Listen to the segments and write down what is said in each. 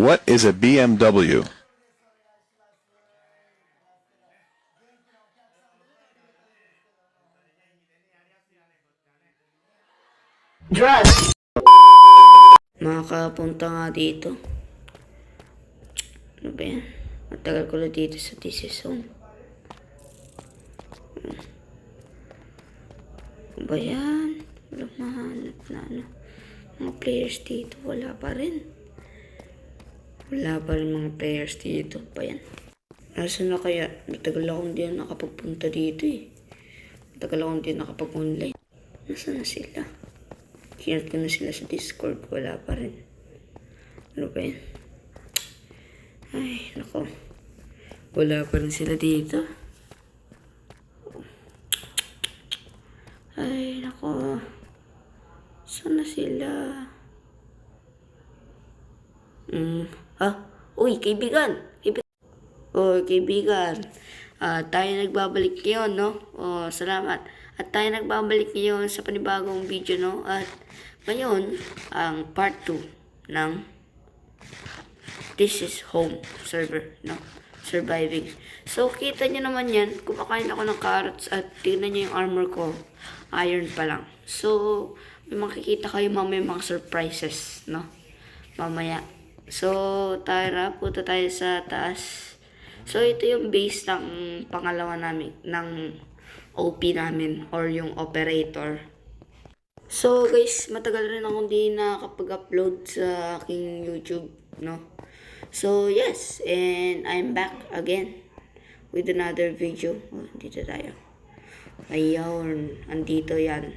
What is a BMW? Drugs. Makakapunta nga dito. Ano ba yan? Matagal ko na dito sa thesis home. Ano ba yan? Walang mahanap na ano. Mga players dito. Wala pa rin. Wala pa rin mga players dito. Pa yan. Nasaan na kaya? Matagal akong hindi nakapagpunta dito eh. Matagal akong hindi nakapag-online. Nasaan na sila? Kinat ko na sila sa Discord. Wala pa rin. Ano ba yan? Ay, nako. Wala pa rin sila dito. Ay, nako. Saan na sila? Uy, kaibigan. Uy, kaibigan. Tayo nagbabalik ngayon, no? Salamat. At tayo nagbabalik ngayon sa panibagong video, no? At ngayon, ang part 2 ng This is Home server, no? Surviving. So, kita nyo naman yan. Kumakain ako ng carrots at tingnan nyo yung armor ko. Iron pa lang. So, may makikita kayo mamaya mga surprises, no? Mamaya. So, tara, punta tayo sa taas. So, ito yung base ng pangalawa namin, ng OP namin, or yung operator. So, guys, matagal rin akong di nakapag-upload sa aking YouTube, no? So, yes, and I'm back again with another video. Dito tayo. Ayun, andito yan.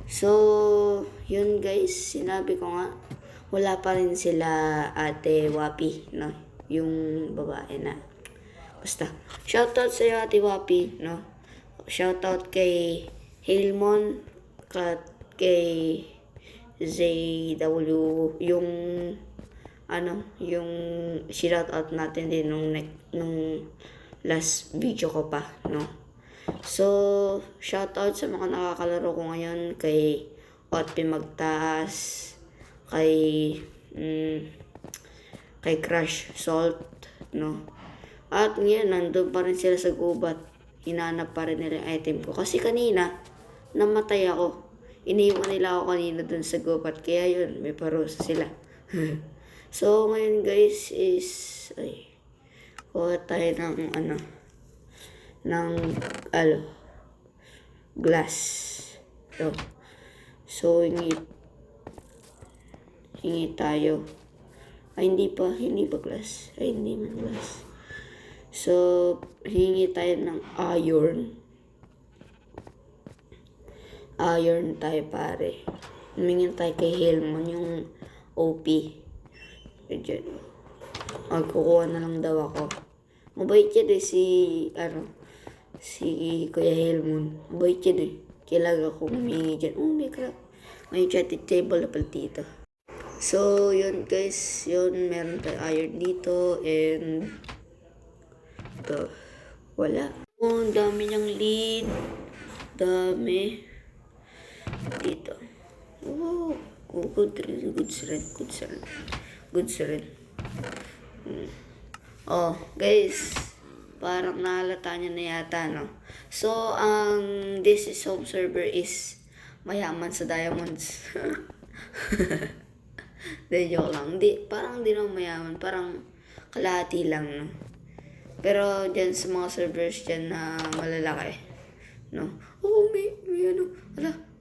So, yun guys, sinabi ko nga, wala pa rin sila Ate Wapi, no? Yung babae na. Basta, shoutout sa iyo Ate Wapi, no? Shoutout kay Hailmon, kay ZW, yung shoutout natin din nung last video ko pa, no? So, shoutout sa mga nakakalaro ko ngayon kay Otpi Magtaas, kay Crush Salt, no? At ngayon, nandun pa rin sila sa gubat. Hinanap pa rin nila yung item ko. Kasi kanina, namatay ako. Iniwan nila ako kanina dun sa gubat. Kaya yun, may parusa sila. So, ngayon guys is, kuha tayo ng glass. So, hingi tayo. Hindi pa glass. Hindi man glass. So, hingi tayo ng iron. Iron tayo pare. Humingin tayo kay Helmon, yung OP. Diyan. Kukuha na lang daw ako. Mabait yan si Kuya Helmon. Mabait yan Kailangan ako humingi dyan. Oh, may crap. May chatting table na pala dito. So, yun guys. Yun, meron tayo iron dito. And, ito. Wala. Oh, ang dami niyang lead. Dami. Dito. Oh, good rin. Oh, guys. Parang nahalata nyo na yata, no? So, ang This is Home server is mayaman sa diamonds. Joke lang. Parang di naman mayaman. Parang kalahati lang, no? Pero dyan sa mga servers dyan na malalaki, no? Oh, may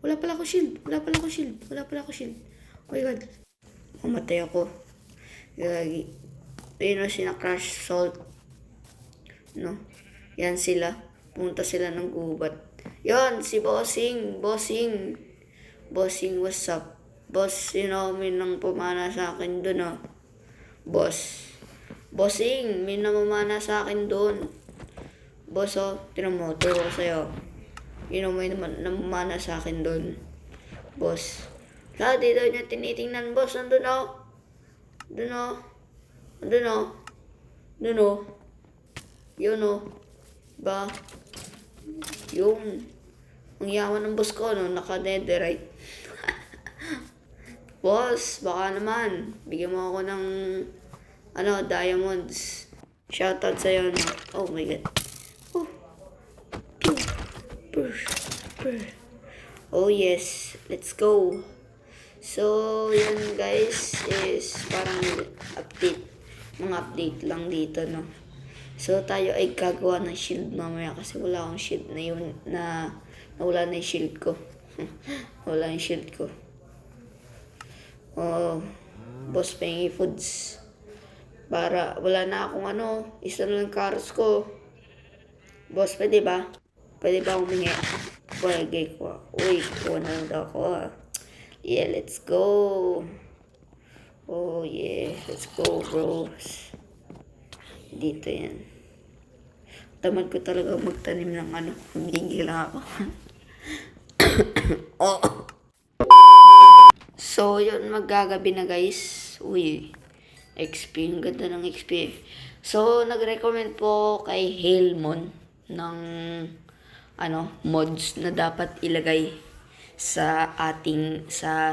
wala pala ako shield. Oh my god. Mamatay ako. Gagi. Ayun na sina Crush Salt. No? Yan sila. Punta sila ng gubat. Yan, si Bossing, what's up? Boss, may nang pumana sa akin dun, oh. Bossing, may namamana sa akin dun. Boss, oh, tinan mo, turo ko sa'yo. May namamana sa akin dun. Boss. Di daw niya tinitingnan, boss. Andun, oh. Yun, oh. Ba? Yung ang yaman ng boss ko, no? Naka-netherite. Boss, baka naman. Bigyan mo ako ng diamonds. Shoutout sa'yo, no? Oh my God. Oh, pew, brr, brr. Oh yes, let's go. So, yun guys, is parang update. Mga update lang dito, no? So, tayo ay gagawa ng shield mamaya kasi wala akong shield na yun, nawala na yung shield ko. Wala yung shield ko. Oh, boss pengi foods. Para, wala na akong isa na lang carrots ko. Boss, pwede ba? Pwede ba humingi? Pwede ko. Uy, kuha na lang daw ako. Yeah, let's go. Oh yeah, let's go bros. Dito yan. Tamad ko talaga magtanim ng Hindi lang ako. Oh. So, yun, maggagabi na guys. Uy, XP. Ang ganda ng XP. So, nag-recommend po kay Hailmon ng mods na dapat ilagay sa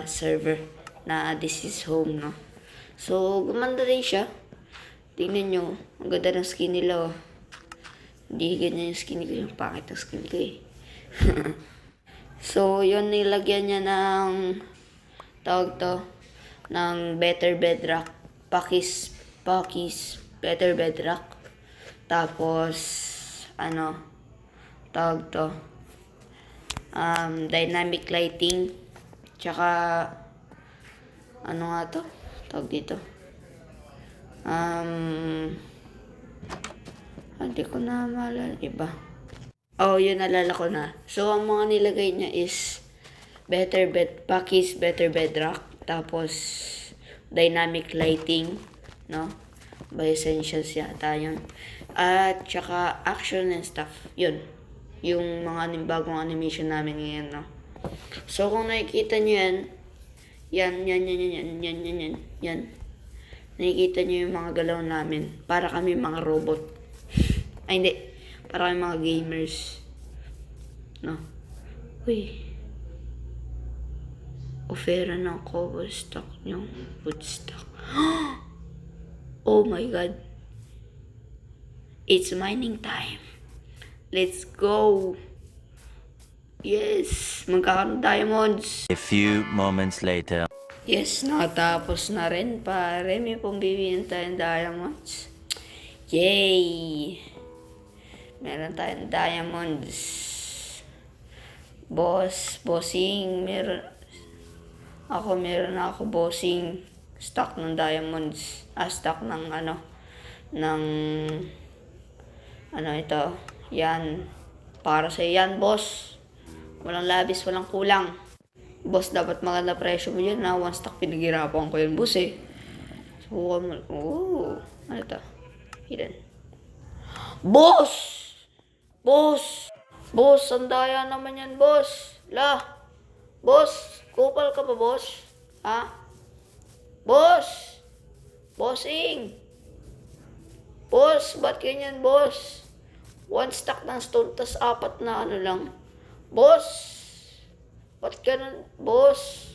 server na this is home, no? So, gumanda rin siya. Tingnan nyo. Ang ganda ng skin nila, oh. Hindi ganyan yung skin ko. Yung pangit ng skin ko, eh. So, yun, nilagyan niya ng ng Better Bedrock. Pakis Better Bedrock. Tapos, dynamic lighting. Tsaka, nga to? Dito. Hindi ko na maalala. Iba. Oh, yun, nalala ko na. So, ang mga nilagay niya is Pakis Better Bedrock. Tapos, dynamic lighting. No? By Essentials yata yun. At, tsaka, action and stuff. Yun. Yung mga bagong animation namin ngayon, no? So, kung nakikita nyo yan. Yan. Nakikita nyo yung mga galaw namin. Para kami mga robot. Ay, hindi. Para kami mga gamers. No? Uy. Ofera ng cobblestone yung woodstock. Oh my God. It's mining time. Let's go. Yes. Magkakaroon diamonds. A few moments later. Yes, natapos na rin, pare. May pambibigyan tayong diamonds. Yay! Meron tayong diamonds. Bossing. Meron ako bossing. Stock ng diamonds. Stock ng ito. Yan. Para sa yan, boss. Walang labis, walang kulang. Boss, dapat maganda presyo mo yun na. One stock pinaghirapan ko yun, boss eh. So, ano ito? Hidden. Boss! Boss, sandaya naman yan, boss. Boss, kupal ka pa, boss? Ha? Boss! Bossing! Boss, ba't ganyan, boss? One stack ng stone, tas 4 na lang. Boss! Ba't ganun, boss?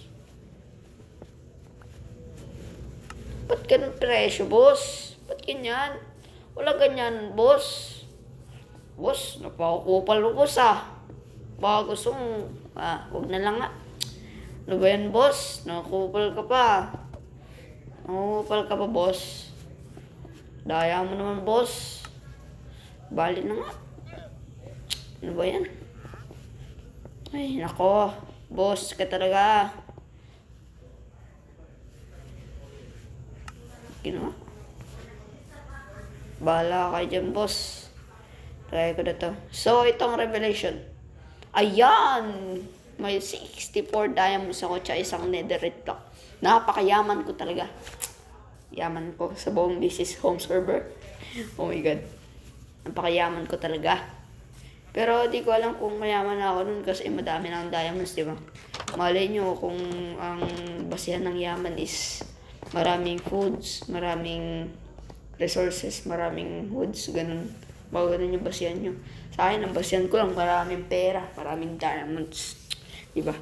Ba't ganun presyo, boss? Ba't ganyan? Wala ganyan, boss. Boss, napakakupal mo, boss, Baka gusto mo, huwag na lang, Ano ba yan, boss? Nakakupal ka pa. Nakakupal ka pa, boss. Daya mo naman, boss. Bali na nga. Ano ba yan? Ay, nako. Boss ka talaga. Ginawa. Bahala kayo dyan, boss. Try ko na to. So, itong revelation. Ayan! May 64 diamonds ako tsaka isang netherite block. Napakayaman ko talaga. Yaman ko sa buong business home server. Oh my God. Napakayaman ko talaga. Pero di ko alam kung mayaman ako nun kasi madami na ang diamonds, di ba? Malay nyo kung ang basihan ng yaman is maraming foods, maraming resources, maraming woods, ganun. Bago ganun yung basihan nyo. Sa akin, ang basihan ko lang maraming pera, maraming diamonds. Di ba?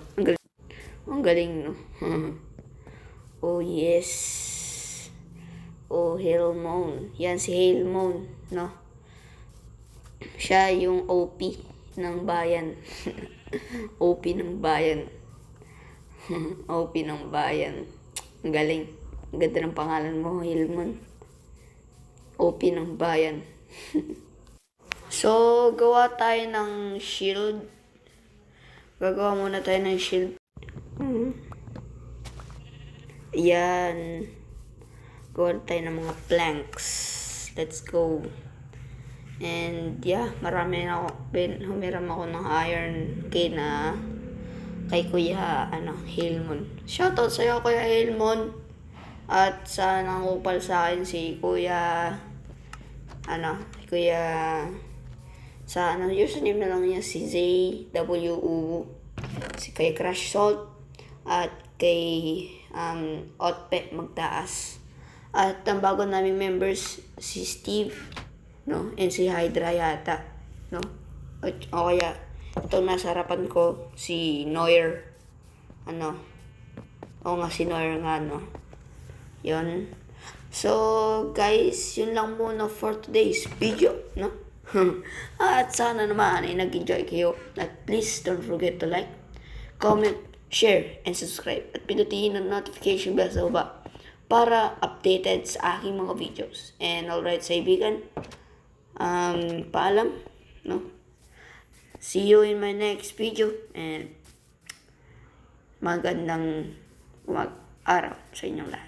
Ang galing, no? Oh yes. o Hailmon. Yan si Hailmon, no? Siya yung OP ng bayan. OP ng bayan. OP ng bayan. Ang galing. Ang ganda ng pangalan mo, Hailmon. OP ng bayan. So, gawa tayo ng shield. Gagawa muna tayo ng shield. Yan. Gawa tayo ng mga planks. Let's go. And yeah, humiram ako ng iron kay Kuya Hailmon. Shoutout sa'yo, Kuya Hailmon. At sa nangupal sa akin si Kuya username na lang niya si ZWU, si kay Crash Salt, at kay Otpe Magtaas. At ang bago naming members, si Steve, no? And si Hydra yata, no? At, o kaya, itong nasa harapan ko, si Noir. O nga, si Noir nga, no? Yun. So, guys, yun lang muna for today's video, no? At sana naman ay nag-enjoy kayo. At please don't forget to like, comment, share, and subscribe. At pinutin ang notification bell sa baba para updated sa aking mga videos. And alright, kaibigan, paalam, no? See you in my next video. And magandang araw sa inyong lahat.